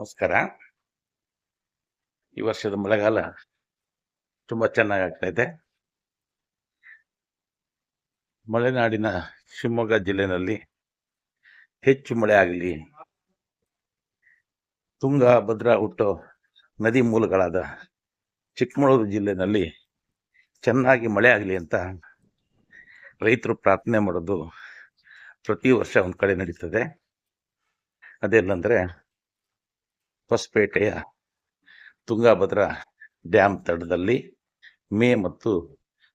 ನಮಸ್ಕಾರ. ಈ ವರ್ಷದ ಮಳೆಗಾಲ ತುಂಬಾ ಚೆನ್ನಾಗಿ ಆಗ್ತಾ ಇದೆ. ಮಲೆನಾಡಿನ ಶಿವಮೊಗ್ಗ ಜಿಲ್ಲೆನಲ್ಲಿ ಹೆಚ್ಚು ಮಳೆ ಆಗಲಿ, ತುಂಗಾ ಭದ್ರಾ ಹುಟ್ಟೋ ನದಿ ಮೂಲಗಳಾದ ಚಿಕ್ಕಮಗಳೂರು ಜಿಲ್ಲೆನಲ್ಲಿ ಚೆನ್ನಾಗಿ ಮಳೆ ಆಗಲಿ ಅಂತ ರೈತರು ಪ್ರಾರ್ಥನೆ ಮಾಡೋದು ಪ್ರತಿ ವರ್ಷ ಒಂದು ಕಡೆ ನಡೀತದೆ. ಅದೆಲ್ಲಂದ್ರೆ ಹೊಸಪೇಟೆಯ ತುಂಗಾಭದ್ರಾ ಡ್ಯಾಮ್ ತಟದಲ್ಲಿ ಮೇ ಮತ್ತು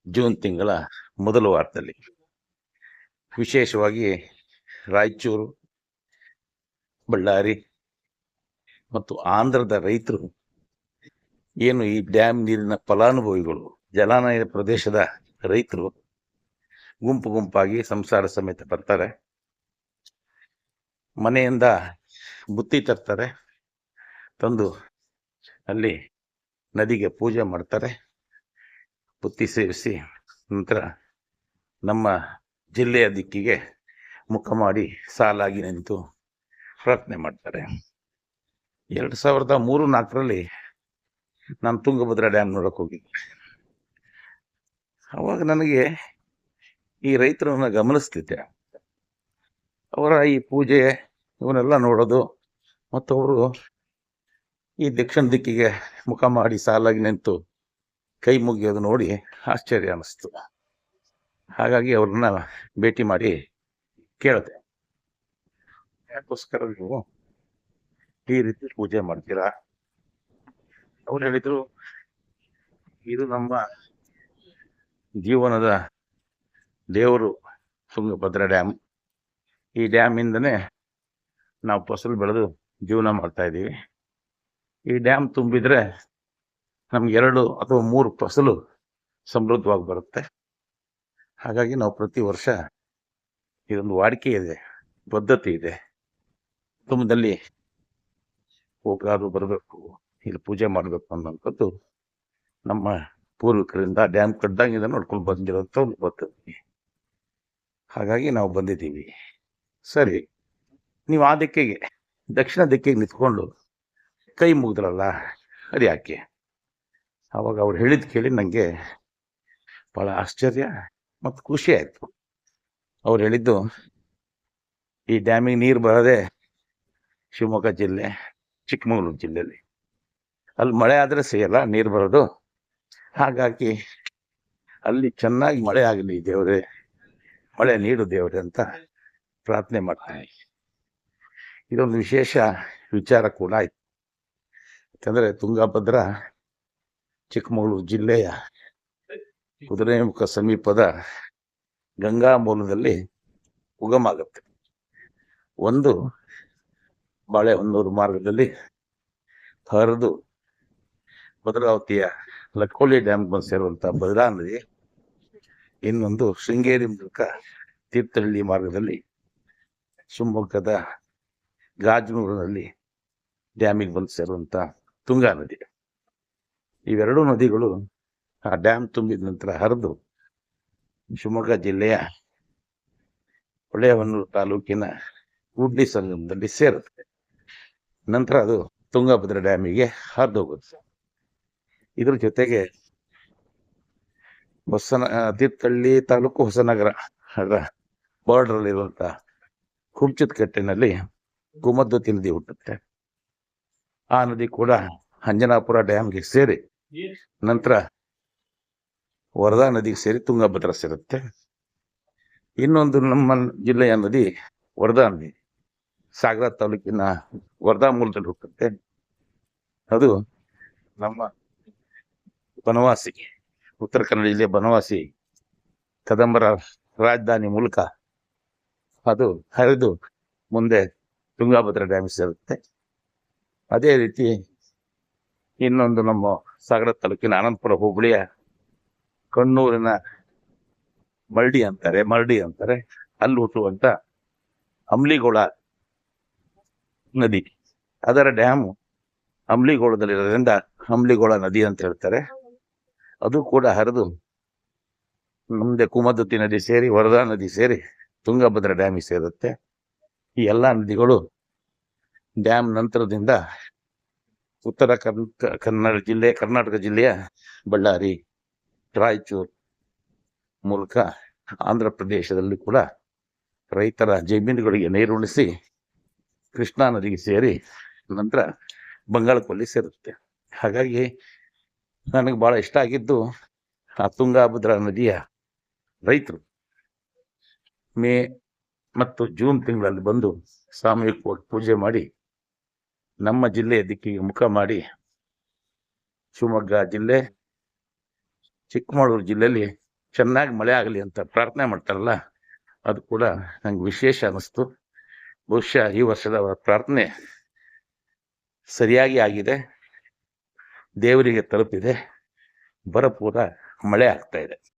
ಜೂನ್ ತಿಂಗಳ ಮೊದಲ ವಾರದಲ್ಲಿ, ವಿಶೇಷವಾಗಿ ರಾಯಚೂರು, ಬಳ್ಳಾರಿ ಮತ್ತು ಆಂಧ್ರದ ರೈತರು ಏನು ಈ ಡ್ಯಾಮ್ ನೀರಿನ ಫಲಾನುಭವಿಗಳು, ಜಲಾನಯ ಪ್ರದೇಶದ ರೈತರು ಗುಂಪು ಗುಂಪಾಗಿ ಸಂಸಾರ ಸಮೇತ ಬರ್ತಾರೆ. ಮನೆಯಿಂದ ಬುತ್ತಿ ತರ್ತಾರೆ, ತಂದು ಅಲ್ಲಿ ನದಿಗೆ ಪೂಜೆ ಮಾಡ್ತಾರೆ. ಬುತ್ತಿ ಸೇವಿಸಿ ನಂತರ ನಮ್ಮ ಜಿಲ್ಲೆಯ ದಿಕ್ಕಿಗೆ ಮುಖ ಮಾಡಿ ಸಾಲಾಗಿ ನಿಂತು ಪ್ರಾರ್ಥನೆ ಮಾಡ್ತಾರೆ. 2003-4ರಲ್ಲಿ ನಾನು ತುಂಗಭದ್ರಾ ಡ್ಯಾಮ್ ನೋಡಕ್ ಹೋಗಿದ್ದೆ. ಅವಾಗ ನನಗೆ ಈ ರೈತರನ್ನ ಗಮನಿಸ್ತಿದ್ದೆ. ಅವರ ಈ ಪೂಜೆ ಇವನ್ನೆಲ್ಲ ನೋಡೋದು ಮತ್ತು ಅವರು ಈ ದಕ್ಷಿಣ ದಿಕ್ಕಿಗೆ ಮುಖ ಮಾಡಿ ಸಾಲಾಗಿ ನಿಂತು ಕೈ ಮುಗಿಯೋದು ನೋಡಿ ಆಶ್ಚರ್ಯ ಅನ್ನಿಸ್ತು. ಹಾಗಾಗಿ ಅವ್ರನ್ನ ಭೇಟಿ ಮಾಡಿ ಕೇಳಿದೆ, ಯಾಕೋಸ್ಕರ ನೀವು ಈ ರೀತಿ ಪೂಜೆ ಮಾಡ್ತೀರಾ? ಅವ್ರು ಹೇಳಿದ್ರು, ಇದು ನಮ್ಮ ಜೀವನದ ದೇವರು ತುಂಗಭದ್ರಾ ಡ್ಯಾಮ್. ಈ ಡ್ಯಾಮಿಂದನೇ ನಾವು ಫಸಲು ಬೆಳೆದು ಜೀವನ ಮಾಡ್ತಾ ಇದ್ದೀವಿ. ಈ ಡ್ಯಾಮ್ ತುಂಬಿದ್ರೆ ನಮ್ಗೆ 2 ಅಥವಾ 3 ಫಸಲು ಸಮೃದ್ಧವಾಗಿ ಬರುತ್ತೆ. ಹಾಗಾಗಿ ನಾವು ಪ್ರತಿ ವರ್ಷ ಇದೊಂದು ವಾಡಿಕೆ ಇದೆ, ಪದ್ಧತಿ ಇದೆ. ಕುಟುಂಬದಲ್ಲಿ ಹೋಗಾದ್ರು ಬರಬೇಕು, ಇಲ್ಲಿ ಪೂಜೆ ಮಾಡಬೇಕು ಅನ್ನೋಂಥದ್ದು ನಮ್ಮ ಪೂರ್ವಿಕರಿಂದ ಡ್ಯಾಮ್ ಕಡ್ದಾಗಿಂದ ನೋಡ್ಕೊಂಡು ಬಂದಿರೋಂಥ ಒಂದು ಪದ್ಧತಿ. ಹಾಗಾಗಿ ನಾವು ಬಂದಿದ್ದೀವಿ. ಸರಿ, ನೀವು ಆ ದಿಕ್ಕಿಗೆ, ದಕ್ಷಿಣ ದಿಕ್ಕಿಗೆ ನಿಂತ್ಕೊಂಡು ಕೈ ಮುಗಿದ್ರಲ್ಲ, ಅದು ಯಾಕೆ? ಅವಾಗ ಅವ್ರು ಹೇಳಿದ್ ಕೇಳಿ ನನಗೆ ಭಾಳ ಆಶ್ಚರ್ಯ ಮತ್ತು ಖುಷಿ ಆಯಿತು. ಅವ್ರು ಹೇಳಿದ್ದು, ಈ ಡ್ಯಾಮಿಗೆ ನೀರು ಬರೋದೇ ಶಿವಮೊಗ್ಗ ಜಿಲ್ಲೆ, ಚಿಕ್ಕಮಗಳೂರು ಜಿಲ್ಲೆಯಲ್ಲಿ. ಅಲ್ಲಿ ಮಳೆ ಆದರೆ ಸಿಗಲ್ಲ ನೀರು ಬರೋದು. ಹಾಗಾಗಿ ಅಲ್ಲಿ ಚೆನ್ನಾಗಿ ಮಳೆ ಆಗಲಿ ದೇವರೇ, ಮಳೆ ನೀಡು ದೇವರೇ ಅಂತ ಪ್ರಾರ್ಥನೆ ಮಾಡ್ತೀನಿ. ಇದೊಂದು ವಿಶೇಷ ವಿಚಾರ ಕೂಡ ಆಯ್ತು. ಯಾಕಂದರೆ ತುಂಗಾಭದ್ರಾ ಚಿಕ್ಕಮಗಳೂರು ಜಿಲ್ಲೆಯ ಕುದುರೆಮುಖ ಸಮೀಪದ ಗಂಗಾ ಮೂಲದಲ್ಲಿ ಉಗಮ ಆಗುತ್ತೆ. ಒಂದು ಬಾಳೆಹೊನ್ನೂರು ಮಾರ್ಗದಲ್ಲಿ ಹರಿದು ಭದ್ರಾವತಿಯ ಲಕ್ಕೋಳಿ ಡ್ಯಾಮ್ ಬಂದು ಸೇರುವಂಥ ಭದ್ರಾ ನದಿ, ಇನ್ನೊಂದು ಶೃಂಗೇರಿ ಮೂಲಕ ತೀರ್ಥಹಳ್ಳಿ ಮಾರ್ಗದಲ್ಲಿ ಶಿವಮೊಗ್ಗದ ಗಾಜನೂರಿನಲ್ಲಿ ಡ್ಯಾಮಿಗೆ ಬಂದು ಸೇರುವಂಥ ತುಂಗಾ ನದಿ. ಇವೆರಡೂ ನದಿಗಳು ಆ ಡ್ಯಾಮ್ ತುಂಬಿದ ನಂತರ ಹರಿದು ಶಿವಮೊಗ್ಗ ಜಿಲ್ಲೆಯ ಹೊಳೆಹೊನ್ನೂರು ತಾಲೂಕಿನ ಕೂಡ್ಲಿ ಸಂಗಮದಲ್ಲಿ ಸೇರುತ್ತೆ. ನಂತರ ಅದು ತುಂಗಭದ್ರಾ ಡ್ಯಾಮಿಗೆ ಹರಿದು ಹೋಗುತ್ತೆ. ಇದ್ರ ಜೊತೆಗೆ ತೀರ್ಥಹಳ್ಳಿ ತಾಲೂಕು ಹೊಸನಗರ ಅದರ ಬಾರ್ಡರ್ ಇರುವಂತ ಹುಂಚದ ಕಟ್ಟಿನಲ್ಲಿ ಕುಮದ್ವತಿ ನದಿ ಹುಟ್ಟುತ್ತೆ. ಆ ನದಿ ಕೂಡ ಅಂಜನಾಪುರ ಡ್ಯಾಮ್ಗೆ ಸೇರಿ ನಂತರ ವರದಾ ನದಿಗೆ ಸೇರಿ ತುಂಗಭದ್ರಾ ಸೇರುತ್ತೆ. ಇನ್ನೊಂದು ನಮ್ಮ ಜಿಲ್ಲೆಯ ನದಿ ವರದಾ ನದಿ ಸಾಗರ ತಾಲೂಕಿನ ವರದಾ ಮೂಲದಲ್ಲಿ ಹುಟ್ಟುತ್ತೆ. ಅದು ನಮ್ಮ ಬನವಾಸಿ, ಉತ್ತರ ಕನ್ನಡ ಜಿಲ್ಲೆಯ ಬನವಾಸಿ ಕದಂಬರ ರಾಜಧಾನಿ ಮೂಲಕ ಅದು ಹರಿದು ಮುಂದೆ ತುಂಗಭದ್ರಾ ಡ್ಯಾಮ್ ಸೇರುತ್ತೆ. ಅದೇ ರೀತಿ ಇನ್ನೊಂದು ನಮ್ಮ ಸಾಗರ ತಾಲೂಕಿನ ಆನಂದಪುರ ಹೋಬಳಿಯ ಕಣ್ಣೂರಿನ ಮರಡಿ ಅಂತಾರೆ, ಅಲ್ಲಿ ಹುಟ್ಟುವಂತ ಅಂಬ್ಲಿಗೋಳ ನದಿ, ಅದರ ಡ್ಯಾಮ್ ಅಂಬ್ಲಿಗೋಳದಲ್ಲಿರೋದ್ರಿಂದ ಅಂಬ್ಲಿಗೋಳ ನದಿ ಅಂತ ಹೇಳ್ತಾರೆ. ಅದು ಕೂಡ ಹರಿದು ಮುಂದೆ ಕುಮದ್ವತಿ ನದಿ ಸೇರಿ ವರದಾ ನದಿ ಸೇರಿ ತುಂಗಭದ್ರಾ ಡ್ಯಾಮಿಗೆ ಸೇರುತ್ತೆ. ಈ ಎಲ್ಲ ನದಿಗಳು ಡ್ಯಾಮ್ ನಂತರದಿಂದ ಉತ್ತರ ಕನ್ನಡ ಜಿಲ್ಲೆ, ಕರ್ನಾಟಕ ಜಿಲ್ಲೆಯ ಬಳ್ಳಾರಿ, ರಾಯಚೂರು ಮೂಲಕ ಆಂಧ್ರ ಪ್ರದೇಶದಲ್ಲಿ ಕೂಡ ರೈತರ ಜಮೀನುಗಳಿಗೆ ನೀರುಣಿಸಿ ಕೃಷ್ಣಾ ನದಿಗೆ ಸೇರಿ ನಂತರ ಬಂಗಾಳಕೊಲ್ಲಿ ಸೇರುತ್ತೆ. ಹಾಗಾಗಿ ನನಗೆ ಭಾಳ ಇಷ್ಟ ಆಗಿದ್ದು ಆ ತುಂಗಾಭದ್ರಾ ನದಿಯ ರೈತರು ಮೇ ಮತ್ತು ಜೂನ್ ತಿಂಗಳಲ್ಲಿ ಬಂದು ಸಾಮೂಹಿಕವಾಗಿ ಪೂಜೆ ಮಾಡಿ ನಮ್ಮ ಜಿಲ್ಲೆಯ ದಿಕ್ಕಿಗೆ ಮುಖ ಮಾಡಿ ಶಿವಮೊಗ್ಗ ಜಿಲ್ಲೆ, ಚಿಕ್ಕಮಗಳೂರು ಜಿಲ್ಲೆಯಲ್ಲಿ ಚೆನ್ನಾಗಿ ಮಳೆ ಆಗಲಿ ಅಂತ ಪ್ರಾರ್ಥನೆ ಮಾಡ್ತಾರಲ್ಲ, ಅದು ಕೂಡ ನಂಗೆ ವಿಶೇಷ ಅನ್ನಿಸ್ತು. ಬಹುಶಃ ಈ ವರ್ಷದ ಪ್ರಾರ್ಥನೆ ಸರಿಯಾಗಿ ಆಗಿದೆ, ದೇವರಿಗೆ ತಲುಪಿದೆ, ಭರಪೂರ ಮಳೆ ಆಗ್ತಾ ಇದೆ.